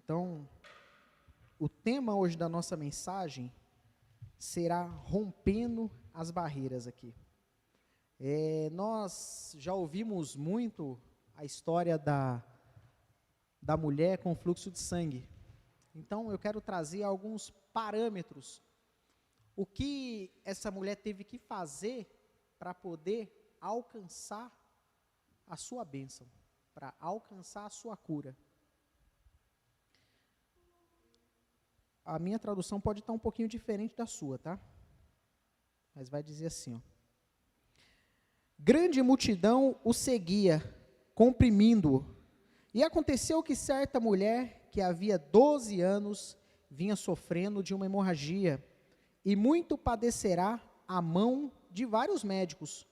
Então, o tema hoje da nossa mensagem será rompendo as barreiras aqui. Nós já ouvimos muito a história da mulher com fluxo de sangue. Então, eu quero trazer alguns parâmetros. O que essa mulher teve que fazer para poder alcançar a sua bênção, para alcançar a sua cura. A minha tradução pode estar um pouquinho diferente da sua, tá? Mas vai dizer assim, ó. Grande multidão o seguia, comprimindo-o. E aconteceu que certa mulher, que havia 12 anos, vinha sofrendo de uma hemorragia, e muito padecerá à mão de vários médicos,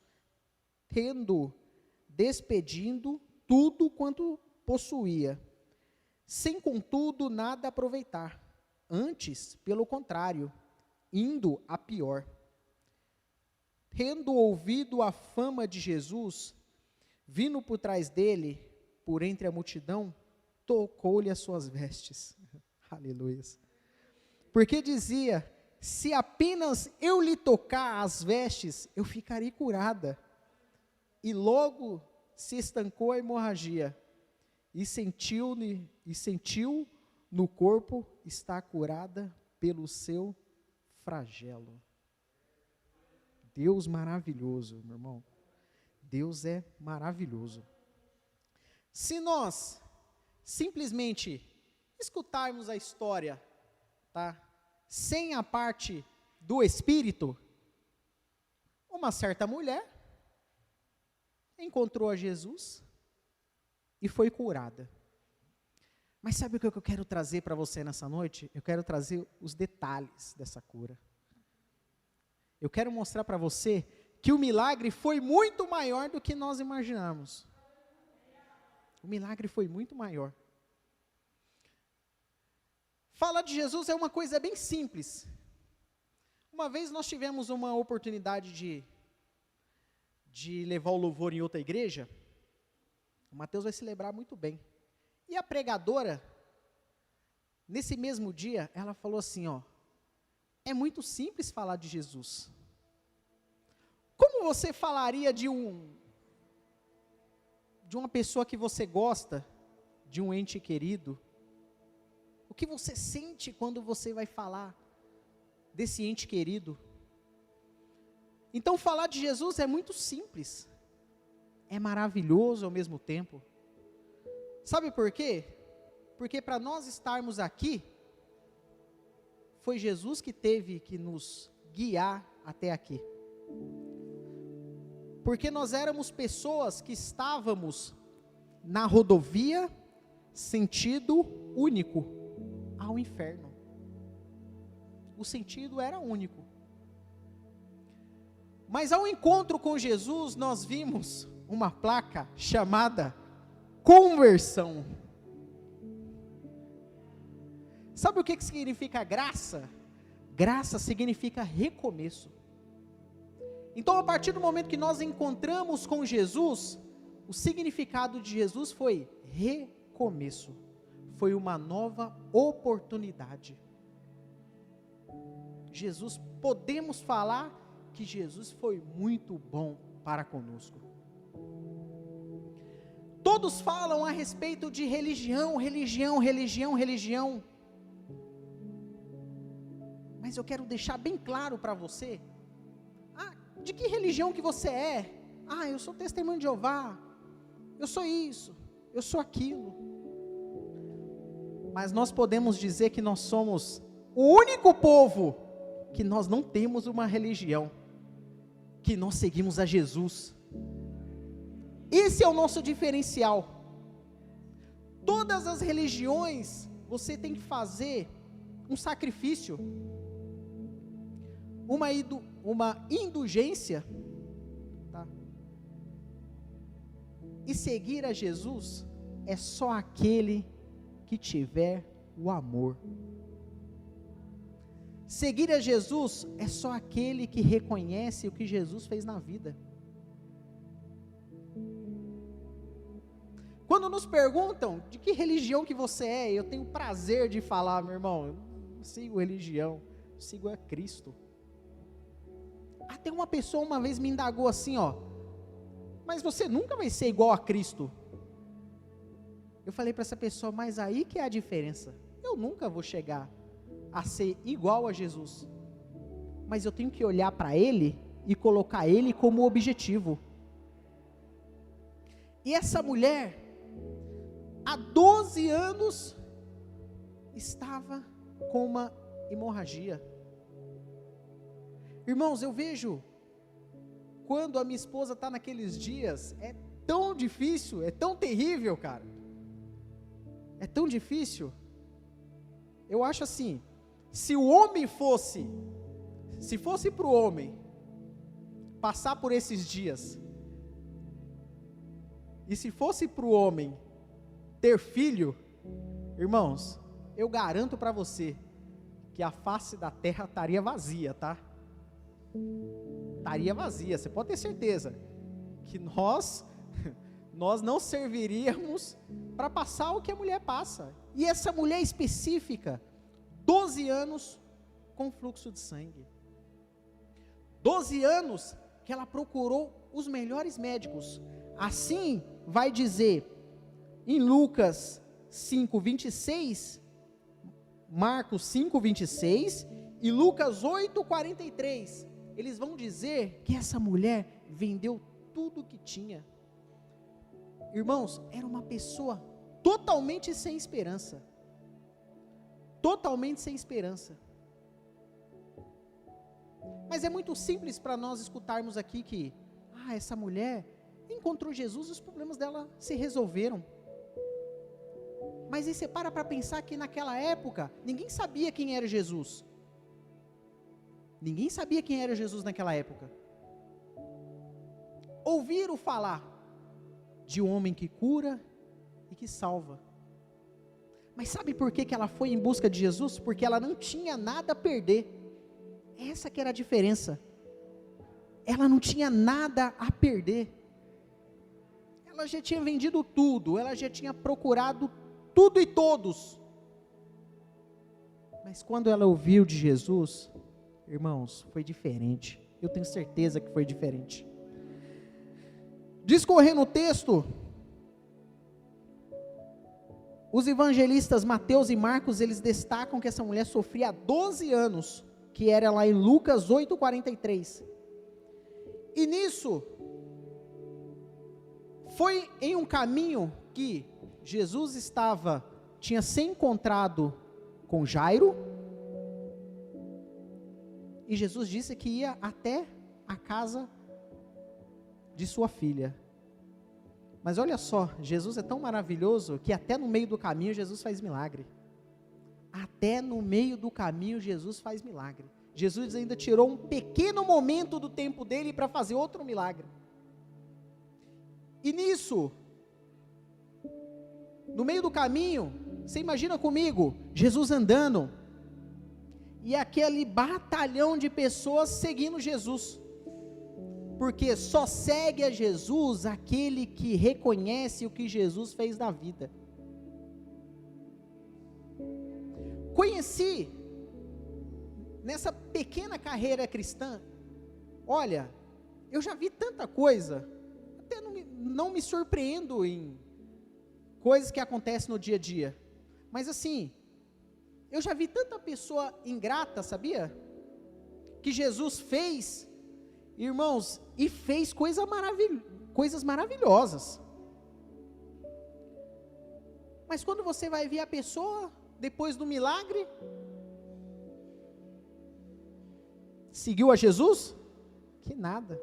despedindo tudo quanto possuía, sem contudo nada aproveitar, antes, pelo contrário, indo a pior. Tendo ouvido a fama de Jesus, vindo por trás dele, por entre a multidão, tocou-lhe as suas vestes. Aleluia. Porque dizia, se apenas eu lhe tocar as vestes, eu ficarei curada. E logo se estancou a hemorragia, e sentiu no corpo estar curada pelo seu flagelo. Deus maravilhoso, meu irmão. Deus é maravilhoso. Se nós simplesmente escutarmos a história, tá? Sem a parte do Espírito, uma certa mulher encontrou a Jesus e foi curada. Mas sabe o que eu quero trazer para você nessa noite? Eu quero trazer os detalhes dessa cura. Eu quero mostrar para você que o milagre foi muito maior do que nós imaginamos. O milagre foi muito maior. Falar de Jesus é uma coisa bem simples. Uma vez nós tivemos uma oportunidade de levar o louvor em outra igreja. O Mateus vai se lembrar muito bem. E a pregadora, nesse mesmo dia, ela falou assim, ó, é muito simples falar de Jesus. Como você falaria de uma pessoa que você gosta, de um ente querido? O que você sente quando você vai falar desse ente querido? Então falar de Jesus é muito simples, é maravilhoso ao mesmo tempo. Sabe por quê? Porque para nós estarmos aqui, foi Jesus que teve que nos guiar até aqui. Porque nós éramos pessoas que estávamos na rodovia, sentido único, ao inferno. O sentido era único. Mas ao encontro com Jesus, nós vimos uma placa chamada conversão. Sabe o que significa graça? Graça significa recomeço. Então, a partir do momento que nós encontramos com Jesus, o significado de Jesus foi recomeço. Foi uma nova oportunidade. Jesus, podemos falar que Jesus foi muito bom para conosco. Todos falam a respeito de religião. Mas eu quero deixar bem claro para você, de que religião que você é? Eu sou testemunho de Jeová, eu sou isso, eu sou aquilo. Mas nós podemos dizer que nós somos o único povo que nós não temos uma religião, que nós seguimos a Jesus. Esse é o nosso diferencial. Todas as religiões, você tem que fazer um sacrifício, uma indulgência, tá? E seguir a Jesus é só aquele que tiver o amor. Seguir a Jesus é só aquele que reconhece o que Jesus fez na vida. Quando nos perguntam de que religião que você é, eu tenho prazer de falar, meu irmão, eu não sigo religião, eu sigo a Cristo. Até uma pessoa uma vez me indagou assim, mas você nunca vai ser igual a Cristo. Eu falei para essa pessoa, mas aí que é a diferença. Eu nunca vou chegar a ser igual a Jesus. Mas eu tenho que olhar para Ele e colocar Ele como objetivo. E essa mulher, há 12 anos, estava com uma hemorragia. Irmãos, eu vejo, quando a minha esposa está naqueles dias, é tão difícil, é tão terrível, cara. É tão difícil. Eu acho assim, se fosse para o homem passar por esses dias, e se fosse para o homem ter filho, irmãos, eu garanto para você, que a face da terra estaria vazia, tá? Estaria vazia, você pode ter certeza, que nós não serviríamos para passar o que a mulher passa. E essa mulher específica, 12 anos com fluxo de sangue. 12 anos que ela procurou os melhores médicos. Assim vai dizer em Lucas 5:26, Marcos 5:26 e Lucas 8:43. Eles vão dizer que essa mulher vendeu tudo que tinha. Irmãos, era uma pessoa totalmente sem esperança. Totalmente sem esperança. Mas é muito simples para nós escutarmos aqui que, essa mulher encontrou Jesus e os problemas dela se resolveram. Mas aí você para pensar que naquela época, ninguém sabia quem era Jesus. Ninguém sabia quem era Jesus naquela época. Ouviram falar de um homem que cura e que salva. Mas sabe por que ela foi em busca de Jesus? Porque ela não tinha nada a perder. Essa que era a diferença. Ela não tinha nada a perder. Ela já tinha vendido tudo, ela já tinha procurado tudo e todos. Mas quando ela ouviu de Jesus, irmãos, foi diferente. Eu tenho certeza que foi diferente. Discorrendo o texto, os evangelistas Mateus e Marcos, eles destacam que essa mulher sofria há 12 anos, que era lá em Lucas 8:43. E nisso, foi em um caminho que Jesus tinha se encontrado com Jairo, e Jesus disse que ia até a casa de sua filha. Mas olha só, Jesus é tão maravilhoso que até no meio do caminho Jesus faz milagre. Até no meio do caminho Jesus faz milagre. Jesus ainda tirou um pequeno momento do tempo dele para fazer outro milagre. E nisso, no meio do caminho, você imagina comigo, Jesus andando, e aquele batalhão de pessoas seguindo Jesus, porque só segue a Jesus aquele que reconhece o que Jesus fez na vida. Conheci, nessa pequena carreira cristã, olha, eu já vi tanta coisa, até não me surpreendo em coisas que acontecem no dia a dia, mas assim, eu já vi tanta pessoa ingrata, sabia? Que Jesus fez, irmãos, e fez coisas maravilhosas. Mas quando você vai ver a pessoa, depois do milagre, seguiu a Jesus? Que nada.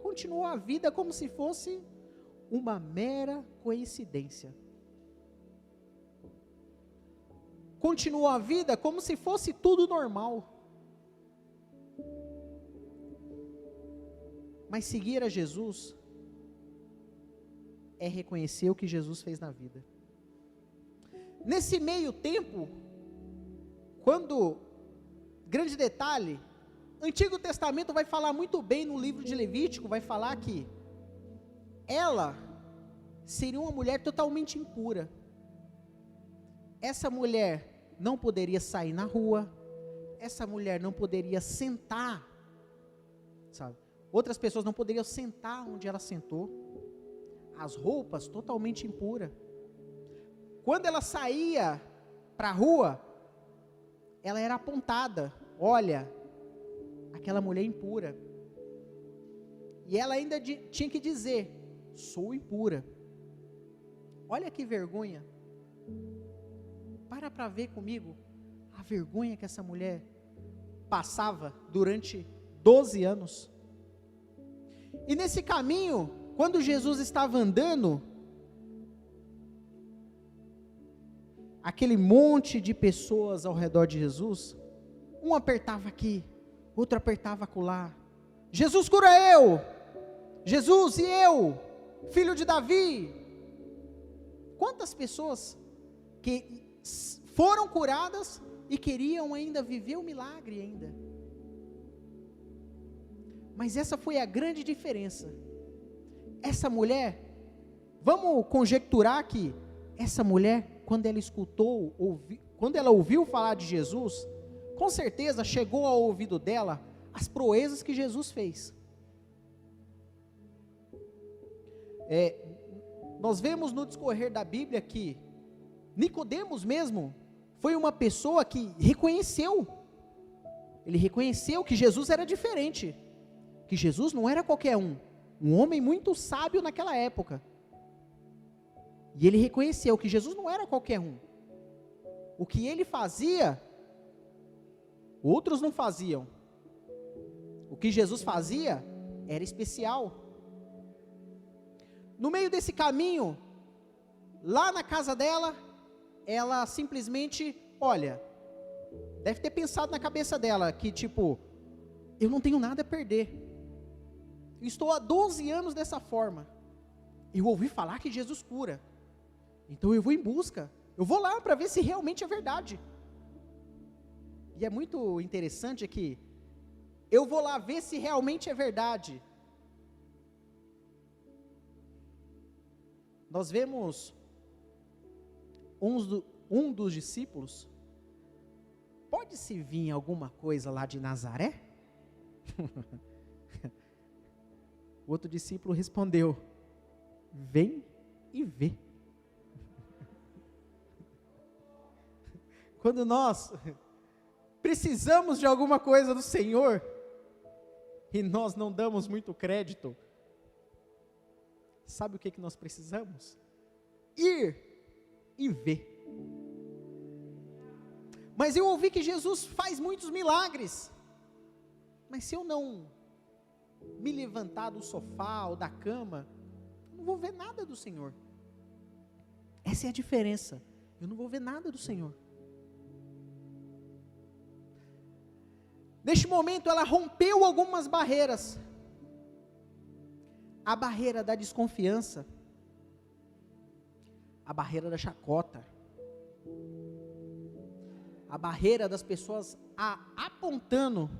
Continuou a vida como se fosse uma mera coincidência. Continuou a vida como se fosse tudo normal. Mas seguir a Jesus é reconhecer o que Jesus fez na vida. Nesse meio tempo, grande detalhe, Antigo Testamento vai falar muito bem no livro de Levítico, vai falar que ela seria uma mulher totalmente impura. Essa mulher não poderia sair na rua, essa mulher não poderia sentar, sabe? Outras pessoas não poderiam sentar onde ela sentou. As roupas totalmente impuras. Quando ela saía para a rua, ela era apontada, olha, aquela mulher impura. E ela ainda tinha que dizer, sou impura. Olha que vergonha. Para ver comigo a vergonha que essa mulher passava durante 12 anos. E nesse caminho, quando Jesus estava andando, aquele monte de pessoas ao redor de Jesus, um apertava aqui, outro apertava acolá. Jesus, cura eu! Jesus, e eu? Filho de Davi? Quantas pessoas que foram curadas e queriam ainda viver o milagre ainda. Mas essa foi a grande diferença. Essa mulher, vamos conjecturar que essa mulher, quando ela escutou, quando ela ouviu falar de Jesus, com certeza chegou ao ouvido dela as proezas que Jesus fez. Nós vemos no discorrer da Bíblia que Nicodemos mesmo foi uma pessoa que reconheceu, ele reconheceu que Jesus era diferente, que Jesus não era qualquer um homem muito sábio naquela época, e ele reconheceu que Jesus não era qualquer um, o que ele fazia, outros não faziam, o que Jesus fazia era especial. No meio desse caminho, lá na casa dela, ela simplesmente, olha, deve ter pensado na cabeça dela, que tipo, eu não tenho nada a perder, eu estou há 12 anos dessa forma, eu ouvi falar que Jesus cura, então eu vou em busca, eu vou lá para ver se realmente é verdade. E é muito interessante que, eu vou lá ver se realmente é verdade. Nós vemos um dos discípulos, pode-se vir alguma coisa lá de Nazaré? O outro discípulo respondeu, vem e vê. Quando nós precisamos de alguma coisa do Senhor, e nós não damos muito crédito, sabe o que nós precisamos? Ir e ver. Mas eu ouvi que Jesus faz muitos milagres, mas se eu não me levantar do sofá ou da cama, eu não vou ver nada do Senhor. Essa é a diferença, eu não vou ver nada do Senhor. Neste momento ela rompeu algumas barreiras, a barreira da desconfiança, a barreira da chacota, a barreira das pessoas apontando,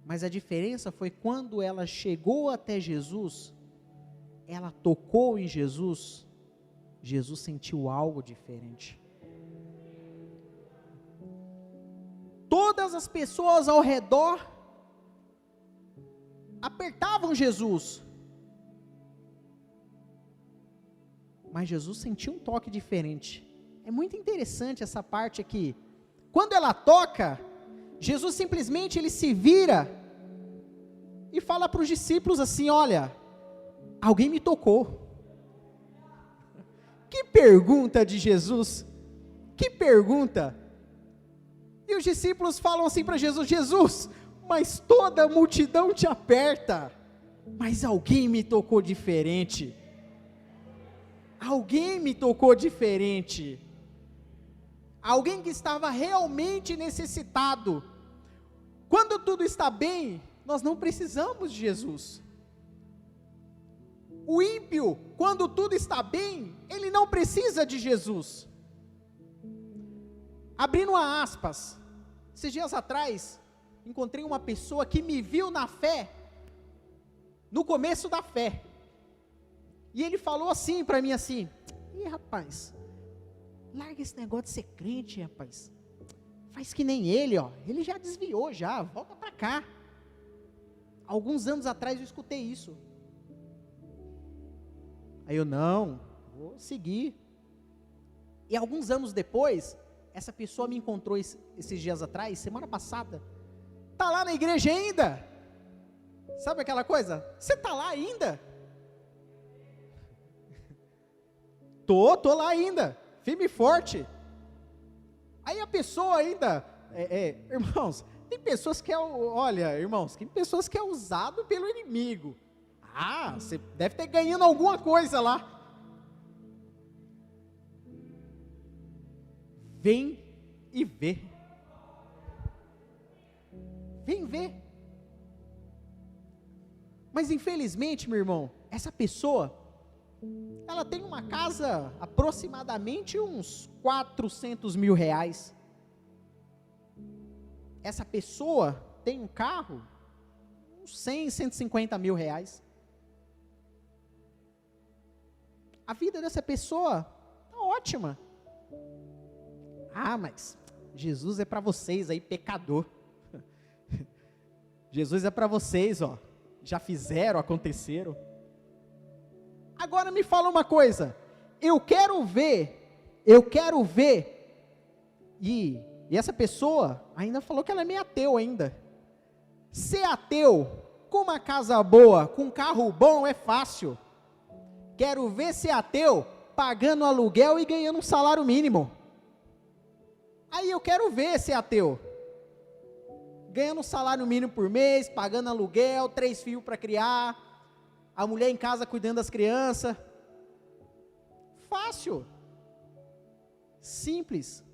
mas a diferença foi quando ela chegou até Jesus, ela tocou em Jesus, Jesus sentiu algo diferente. Todas as pessoas ao redor apertavam Jesus, mas Jesus sentiu um toque diferente. É muito interessante essa parte aqui. Quando ela toca, Jesus simplesmente ele se vira e fala para os discípulos assim, olha, alguém me tocou. Que pergunta de Jesus, que pergunta. E os discípulos falam assim para Jesus, Jesus, mas toda a multidão te aperta, mas alguém me tocou diferente. Alguém me tocou diferente. Alguém que estava realmente necessitado. Quando tudo está bem, nós não precisamos de Jesus. O ímpio, quando tudo está bem, ele não precisa de Jesus. Abrindo uma aspas, esses dias atrás, encontrei uma pessoa que me viu na fé, no começo da fé. E ele falou assim para mim assim: "Ih, rapaz, larga esse negócio de ser crente, rapaz. Faz que nem ele, ó. Ele já desviou já, volta para cá." Alguns anos atrás eu escutei isso. Aí eu, não, vou seguir. E alguns anos depois, essa pessoa me encontrou esses dias atrás, semana passada. Tá lá na igreja ainda? Sabe aquela coisa? Você tá lá ainda? Tô lá ainda, firme e forte. Aí a pessoa ainda, irmãos, tem pessoas que olha, irmãos, tem pessoas que é usado pelo inimigo. Ah, você deve ter ganhando alguma coisa lá. Vem e vê. Vem ver. Mas infelizmente, meu irmão, essa pessoa, ela tem uma casa, aproximadamente uns 400 mil reais. Essa pessoa tem um carro, uns 100, 150 mil reais. A vida dessa pessoa está ótima. Ah, mas Jesus é para vocês aí, pecador. Jesus é para vocês, ó. Já fizeram, aconteceram. Agora me fala uma coisa. Eu quero ver. E essa pessoa ainda falou que ela é meio ateu ainda. Ser ateu, com uma casa boa, com um carro bom, é fácil. Quero ver ser ateu, pagando aluguel e ganhando um salário mínimo. Aí eu quero ver ser ateu. Ganhando um salário mínimo por mês, pagando aluguel, 3 filhos para criar, a mulher em casa cuidando das crianças. Fácil. Simples.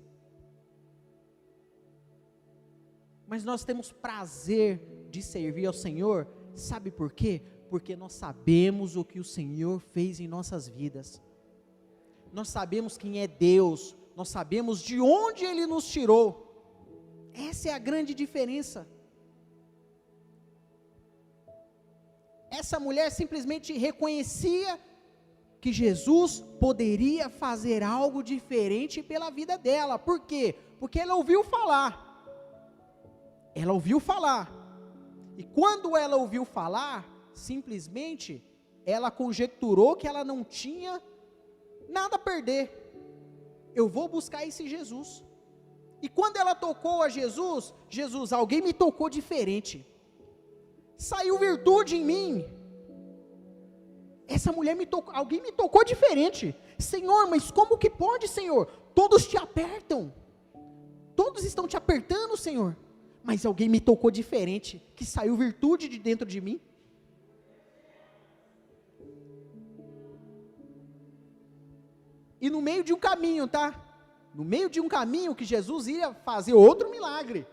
Mas nós temos prazer de servir ao Senhor, sabe por quê? Porque nós sabemos o que o Senhor fez em nossas vidas. Nós sabemos quem é Deus, nós sabemos de onde Ele nos tirou. Essa é a grande diferença. Essa mulher simplesmente reconhecia que Jesus poderia fazer algo diferente pela vida dela. Por quê? Porque ela ouviu falar. Ela ouviu falar. E quando ela ouviu falar, simplesmente ela conjecturou que ela não tinha nada a perder. Eu vou buscar esse Jesus. E quando ela tocou a Jesus, alguém me tocou diferente. Saiu virtude em mim. Essa mulher alguém me tocou diferente. Senhor, mas como que pode, Senhor? Todos te apertam. Todos estão te apertando, Senhor. Mas alguém me tocou diferente, que saiu virtude de dentro de mim. E no meio de um caminho, tá? No meio de um caminho que Jesus ia fazer outro milagre.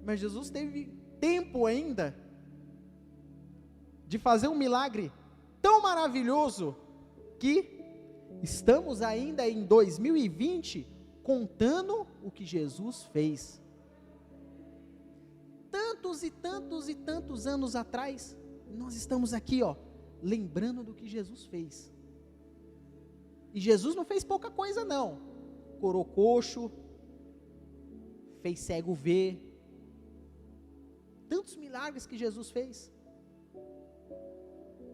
Mas Jesus teve tempo ainda de fazer um milagre tão maravilhoso que estamos ainda em 2020 contando o que Jesus fez. Tantos e tantos e tantos anos atrás, nós estamos aqui, ó, lembrando do que Jesus fez. E Jesus não fez pouca coisa não. Curou coxo, fez cego ver. Tantos milagres que Jesus fez.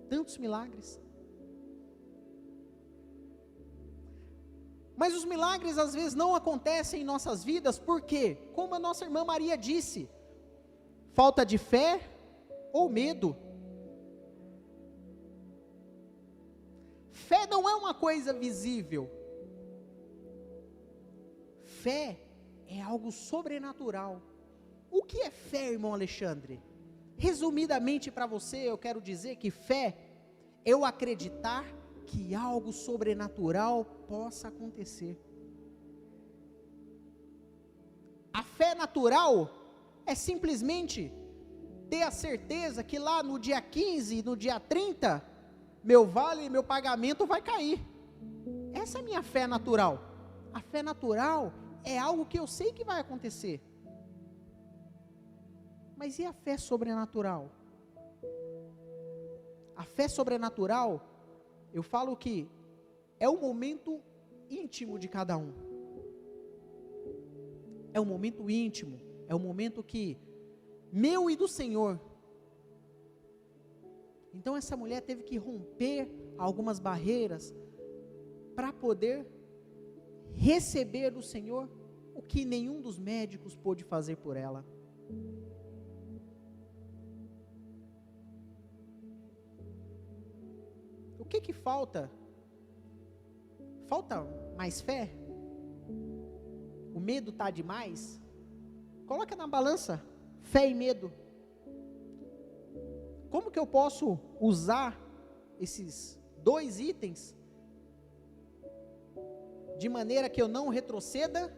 Tantos milagres. Mas os milagres às vezes não acontecem em nossas vidas, por quê? Como a nossa irmã Maria disse, falta de fé ou medo. Fé não é uma coisa visível. Fé é algo sobrenatural. O que é fé, irmão Alexandre? Resumidamente para você, eu quero dizer que fé é eu acreditar que algo sobrenatural possa acontecer. A fé natural é simplesmente ter a certeza que lá no dia 15, no dia 30, meu pagamento vai cair. Essa é a minha fé natural. A fé natural é algo que eu sei que vai acontecer. Mas e a fé sobrenatural? A fé sobrenatural, eu falo que é o momento íntimo de cada um. É um momento íntimo, é um momento que, meu e do Senhor. Então essa mulher teve que romper algumas barreiras para poder receber do Senhor o que nenhum dos médicos pôde fazer por ela. O que falta? Falta mais fé? O medo está demais? Coloca na balança fé e medo. Como que eu posso usar esses dois itens de maneira que eu não retroceda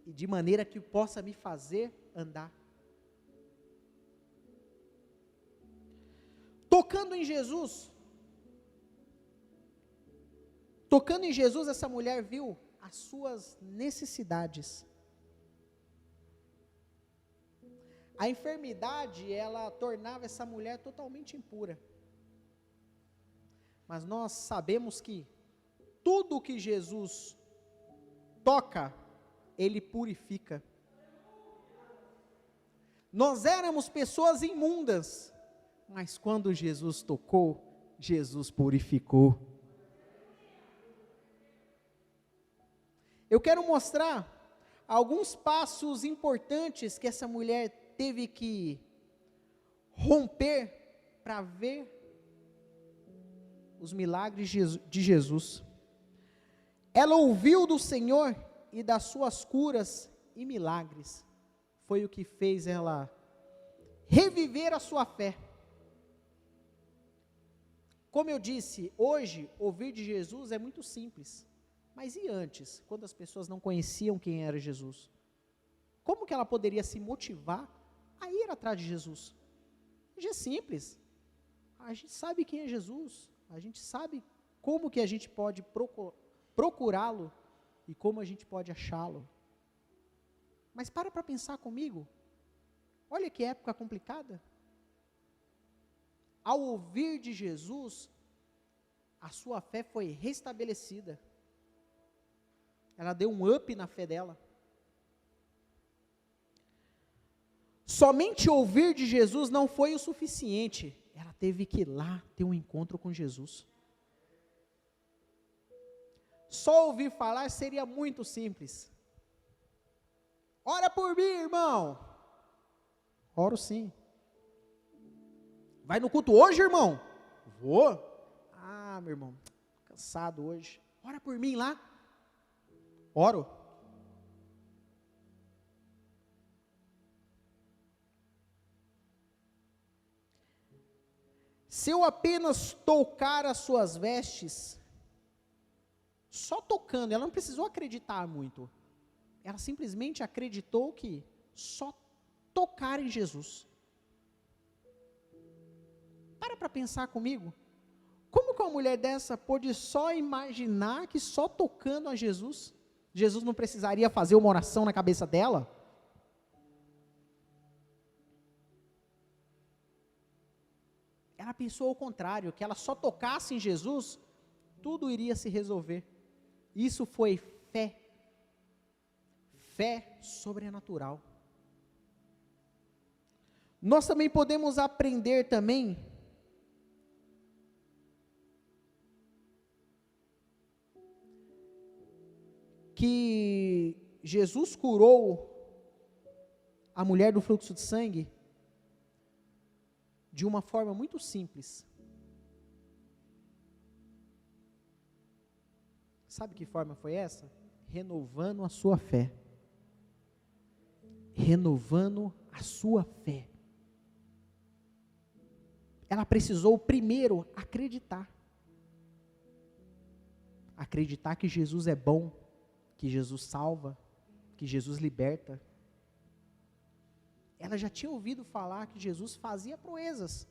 e de maneira que possa me fazer andar? Tocando em Jesus, essa mulher viu as suas necessidades. A enfermidade, ela tornava essa mulher totalmente impura. Mas nós sabemos que tudo que Jesus toca, Ele purifica. Nós éramos pessoas imundas, mas quando Jesus tocou, Jesus purificou. Eu quero mostrar alguns passos importantes que essa mulher teve que romper para ver os milagres de Jesus. Ela ouviu do Senhor e das suas curas e milagres. Foi o que fez ela reviver a sua fé. Como eu disse, hoje ouvir de Jesus é muito simples. Mas e antes, quando as pessoas não conheciam quem era Jesus? Como que ela poderia se motivar a ir atrás de Jesus? Hoje é simples. A gente sabe quem é Jesus. A gente sabe como que a gente pode procurá-lo e como a gente pode achá-lo. Mas para pensar comigo. Olha que época complicada. Ao ouvir de Jesus, a sua fé foi restabelecida. Ela deu um up na fé dela. Somente ouvir de Jesus não foi o suficiente. Ela teve que ir lá ter um encontro com Jesus. Só ouvir falar seria muito simples. Ora por mim, irmão. Oro sim. Vai no culto hoje, irmão? Vou. Ah, meu irmão, cansado hoje. Ora por mim lá. Oro. Se eu apenas tocar as suas vestes, só tocando, ela não precisou acreditar muito. Ela simplesmente acreditou que só tocar em Jesus. Para pensar comigo. Como que uma mulher dessa pôde só imaginar que só tocando a Jesus, Jesus não precisaria fazer uma oração na cabeça dela? Ela pensou ao contrário, que ela só tocasse em Jesus, tudo iria se resolver. Isso foi fé. Fé sobrenatural. Nós também podemos aprender também que Jesus curou a mulher do fluxo de sangue de uma forma muito simples. Sabe que forma foi essa? Renovando a sua fé. Renovando a sua fé. Ela precisou primeiro acreditar. Acreditar que Jesus é bom, que Jesus salva, que Jesus liberta. Ela já tinha ouvido falar que Jesus fazia proezas.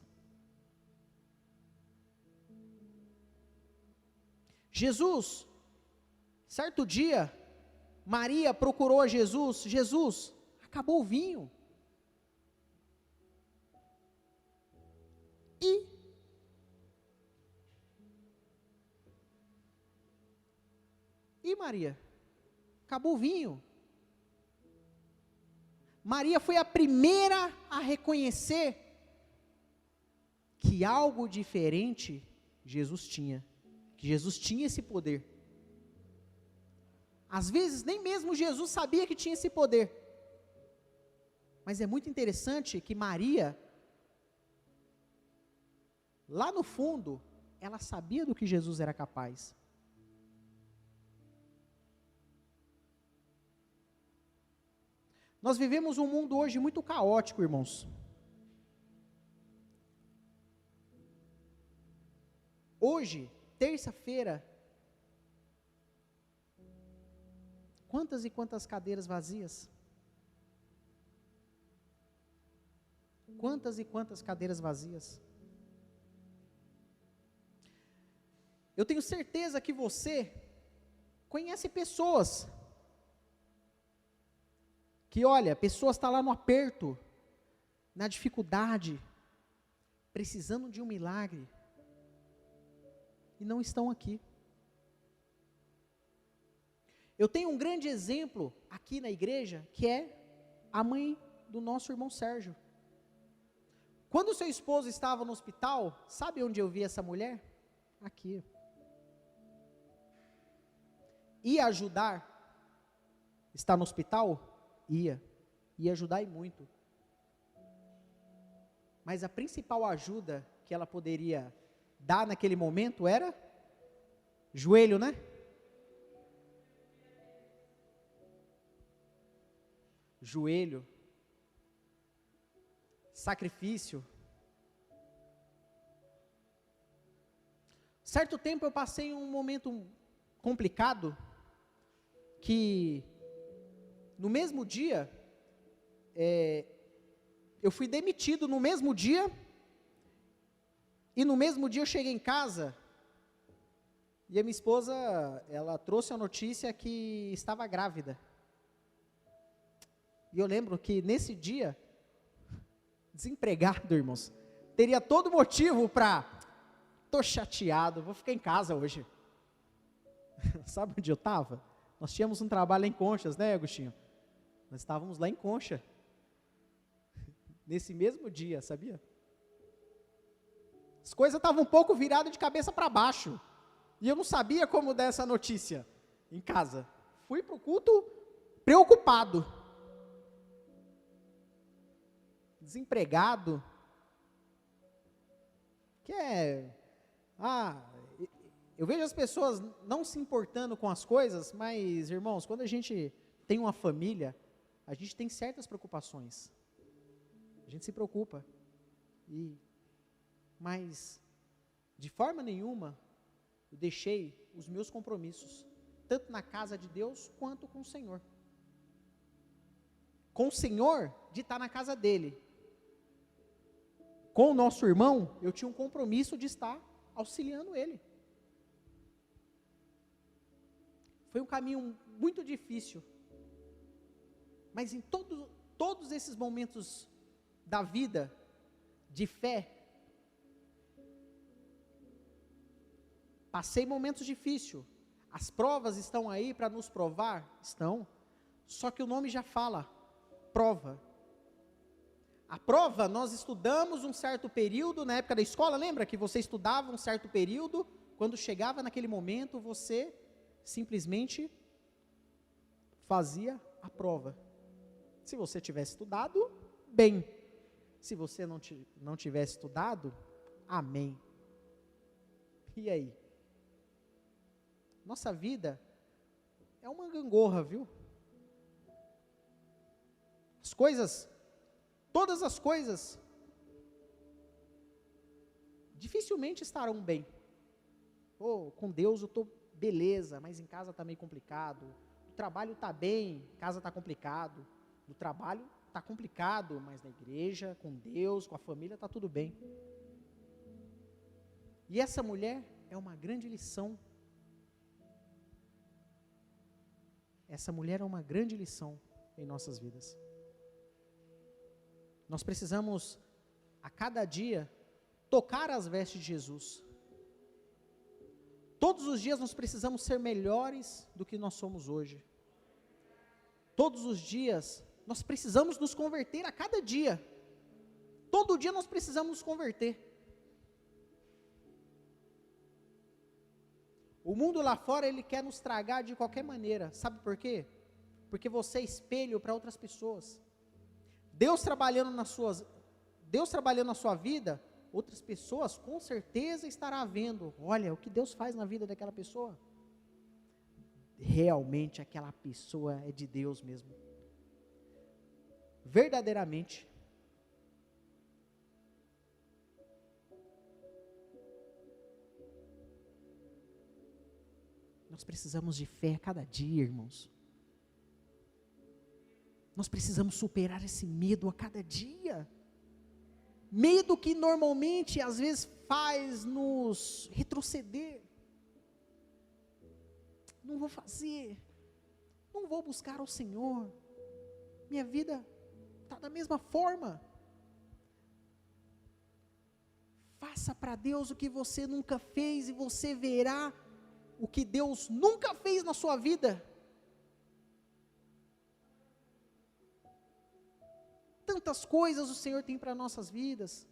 Jesus, certo dia, Maria procurou a Jesus. Jesus, acabou o vinho. E Maria? Acabou o vinho. Maria foi a primeira a reconhecer que algo diferente Jesus tinha. Que Jesus tinha esse poder. Às vezes nem mesmo Jesus sabia que tinha esse poder. Mas é muito interessante que Maria, lá no fundo, ela sabia do que Jesus era capaz. Nós vivemos um mundo hoje muito caótico, irmãos. Hoje, terça-feira, quantas e quantas cadeiras vazias? Quantas e quantas cadeiras vazias? Eu tenho certeza que você conhece pessoas que, olha, pessoas estão lá no aperto, na dificuldade, precisando de um milagre, e não estão aqui. Eu tenho um grande exemplo aqui na igreja, que é a mãe do nosso irmão Sérgio. Quando o seu esposo estava no hospital, sabe onde eu vi essa mulher? Aqui. Ia ajudar, está no hospital? Ia ajudar e muito. Mas a principal ajuda que ela poderia dar naquele momento era joelho, né? Joelho, sacrifício. Certo tempo eu passei um momento complicado, que no mesmo dia, eu fui demitido no mesmo dia, e no mesmo dia eu cheguei em casa, e a minha esposa, ela trouxe a notícia que estava grávida. E eu lembro que nesse dia, desempregado, irmãos, teria todo motivo para, estou chateado, vou ficar em casa hoje. Sabe onde eu estava? Nós tínhamos um trabalho em Conchas, né, Agostinho? Nós estávamos lá em Concha, nesse mesmo dia, sabia? As coisas estavam um pouco viradas de cabeça para baixo, e eu não sabia como dar essa notícia em casa. Fui para o culto preocupado, desempregado, eu vejo as pessoas não se importando com as coisas, mas, irmãos, quando a gente tem uma família, a gente tem certas preocupações, a gente se preocupa, mas de forma nenhuma eu deixei os meus compromissos, tanto na casa de Deus quanto com o Senhor. Com o Senhor, de estar na casa dele. Com o nosso irmão, eu tinha um compromisso de estar auxiliando ele. Foi um caminho muito difícil, mas em todos esses momentos da vida, de fé, passei momentos difíceis, as provas estão aí para nos provar? Estão, só que o nome já fala, prova. A prova, nós estudamos um certo período, na época da escola, lembra que você estudava um certo período, quando chegava naquele momento, você simplesmente fazia a prova. Se você tivesse estudado, bem. Se você não tivesse estudado, amém. E aí? Nossa vida é uma gangorra, viu? Todas as coisas, dificilmente estarão bem. Com Deus eu estou beleza, mas em casa está meio complicado. O trabalho está bem, em casa está complicado. No trabalho está complicado, mas na igreja, com Deus, com a família, está tudo bem. E essa mulher é uma grande lição. Essa mulher é uma grande lição em nossas vidas. Nós precisamos, a cada dia, tocar as vestes de Jesus. Todos os dias nós precisamos ser melhores do que nós somos hoje. Todos os dias nós precisamos nos converter a cada dia. Todo dia nós precisamos nos converter. O mundo lá fora, ele quer nos tragar de qualquer maneira. Sabe por quê? Porque você é espelho para outras pessoas. Deus trabalhando na sua vida, outras pessoas com certeza estará vendo. Olha, o que Deus faz na vida daquela pessoa. Realmente aquela pessoa é de Deus mesmo. Verdadeiramente. Nós precisamos de fé a cada dia, irmãos. Nós precisamos superar esse medo a cada dia. Medo que normalmente, às vezes, faz nos retroceder. Não vou fazer. Não vou buscar o Senhor. Minha vida está da mesma forma. Faça para Deus o que você nunca fez e você verá o que Deus nunca fez na sua vida. Tantas coisas o Senhor tem para nossas vidas.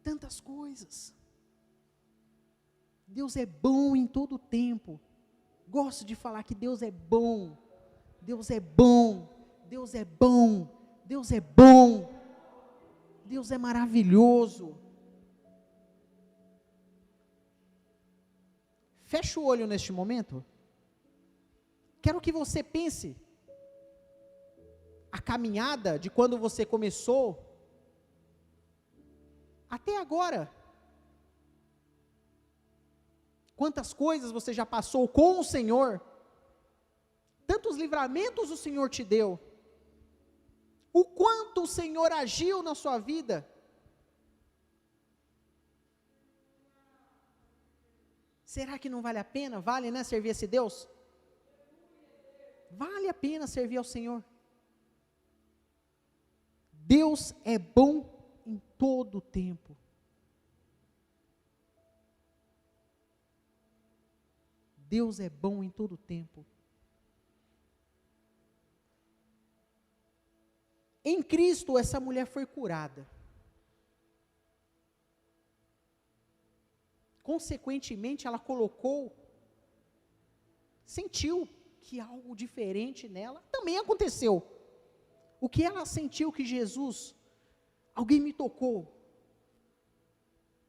Tantas coisas. Deus é bom em todo o tempo. Gosto de falar que Deus é bom. Deus é bom. Deus é bom. Deus é bom. Deus é maravilhoso. Feche o olho neste momento. Quero que você pense a caminhada de quando você começou até agora. Quantas coisas você já passou com o Senhor. Tantos livramentos o Senhor te deu. O quanto o Senhor agiu na sua vida. Será que não vale a pena? Vale, né, servir esse Deus? Vale a pena servir ao Senhor. Deus é bom em todo o tempo. Deus é bom em todo o tempo. Em Cristo, essa mulher foi curada. Consequentemente, ela sentiu que algo diferente nela também aconteceu. O que ela sentiu que Jesus, alguém me tocou.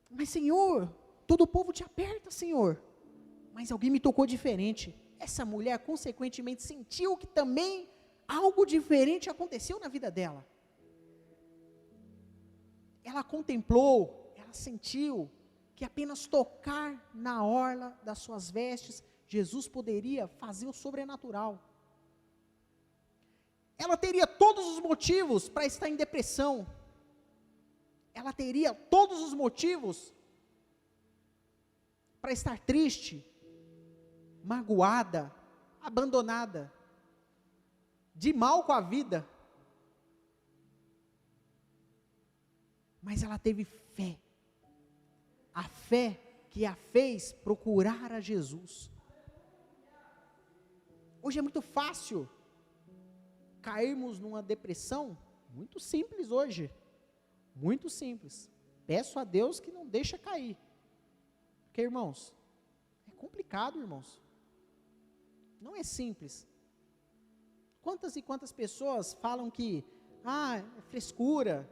Mas Senhor, todo o povo te aperta, Senhor. Mas alguém me tocou diferente. Essa mulher, consequentemente, sentiu que também algo diferente aconteceu na vida dela. Ela contemplou, ela sentiu que apenas tocar na orla das suas vestes, Jesus poderia fazer o sobrenatural. Ela teria todos os motivos para estar em depressão. Ela teria todos os motivos para estar triste, magoada, abandonada, de mal com a vida. Mas ela teve fé. A fé que a fez procurar a Jesus. Hoje é muito fácil cairmos numa depressão, muito simples hoje, muito simples. Peço a Deus que não deixe cair, porque irmãos, é complicado, irmãos, não é simples. Quantas e quantas pessoas falam que, é frescura,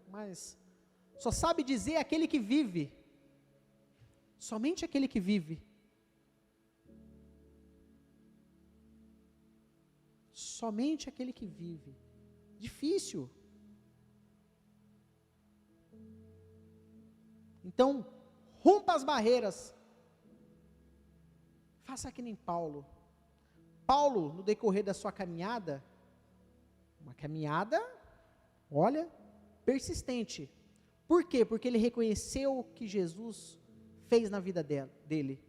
mas só sabe dizer aquele que vive, somente aquele que vive. Somente aquele que vive. Difícil. Então, rompa as barreiras. Faça que nem Paulo. Paulo, no decorrer da sua caminhada, uma caminhada, olha, persistente. Por quê? Porque ele reconheceu o que Jesus fez na vida dele.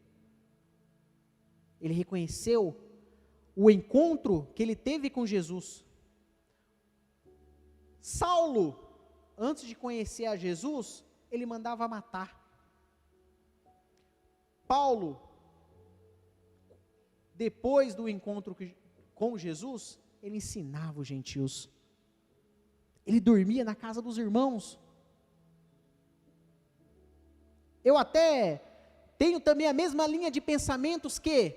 Ele reconheceu o encontro que ele teve com Jesus. Saulo, antes de conhecer a Jesus, ele mandava matar. Paulo, depois do encontro com Jesus, ele ensinava os gentios. Ele dormia na casa dos irmãos. Eu até tenho também a mesma linha de pensamentos que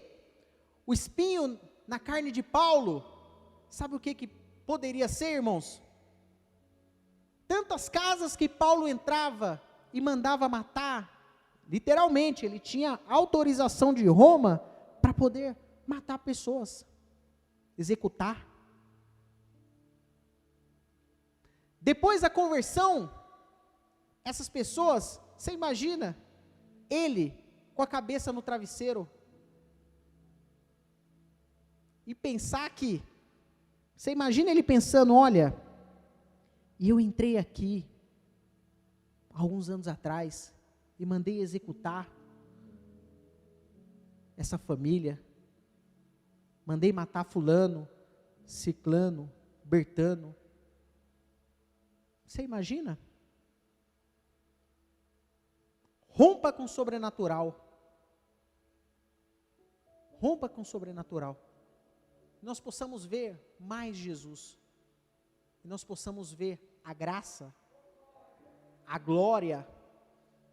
o espinho na carne de Paulo, sabe o que poderia ser, irmãos? Tantas casas que Paulo entrava e mandava matar, literalmente, ele tinha autorização de Roma para poder matar pessoas, executar. Depois da conversão, essas pessoas, você imagina, ele com a cabeça no travesseiro, e pensar que, você imagina ele pensando, olha, e eu entrei aqui, alguns anos atrás, e mandei executar essa família, mandei matar fulano, ciclano, bertano. Você imagina? Rompa com o sobrenatural. Rompa com o sobrenatural. Nós possamos ver mais Jesus. E nós possamos ver a graça, a glória,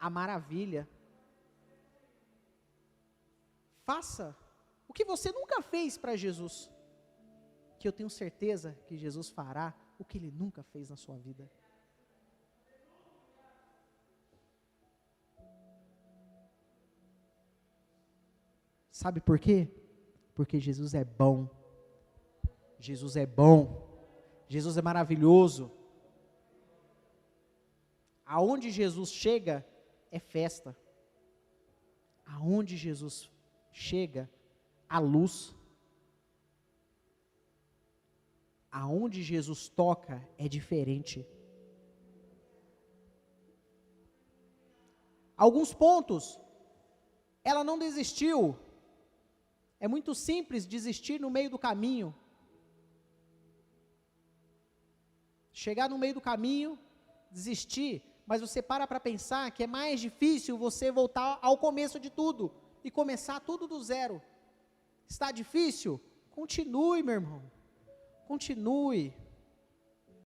a maravilha. Faça o que você nunca fez para Jesus, que eu tenho certeza que Jesus fará o que Ele nunca fez na sua vida. Sabe por quê? Porque Jesus é bom. Jesus é bom. Jesus é maravilhoso. Aonde Jesus chega é festa. Aonde Jesus chega, a luz. Aonde Jesus toca é diferente. Alguns pontos, ela não desistiu. É muito simples desistir no meio do caminho. Chegar no meio do caminho, desistir, mas você para pensar que é mais difícil você voltar ao começo de tudo e começar tudo do zero. Está difícil? Continue, meu irmão. Continue.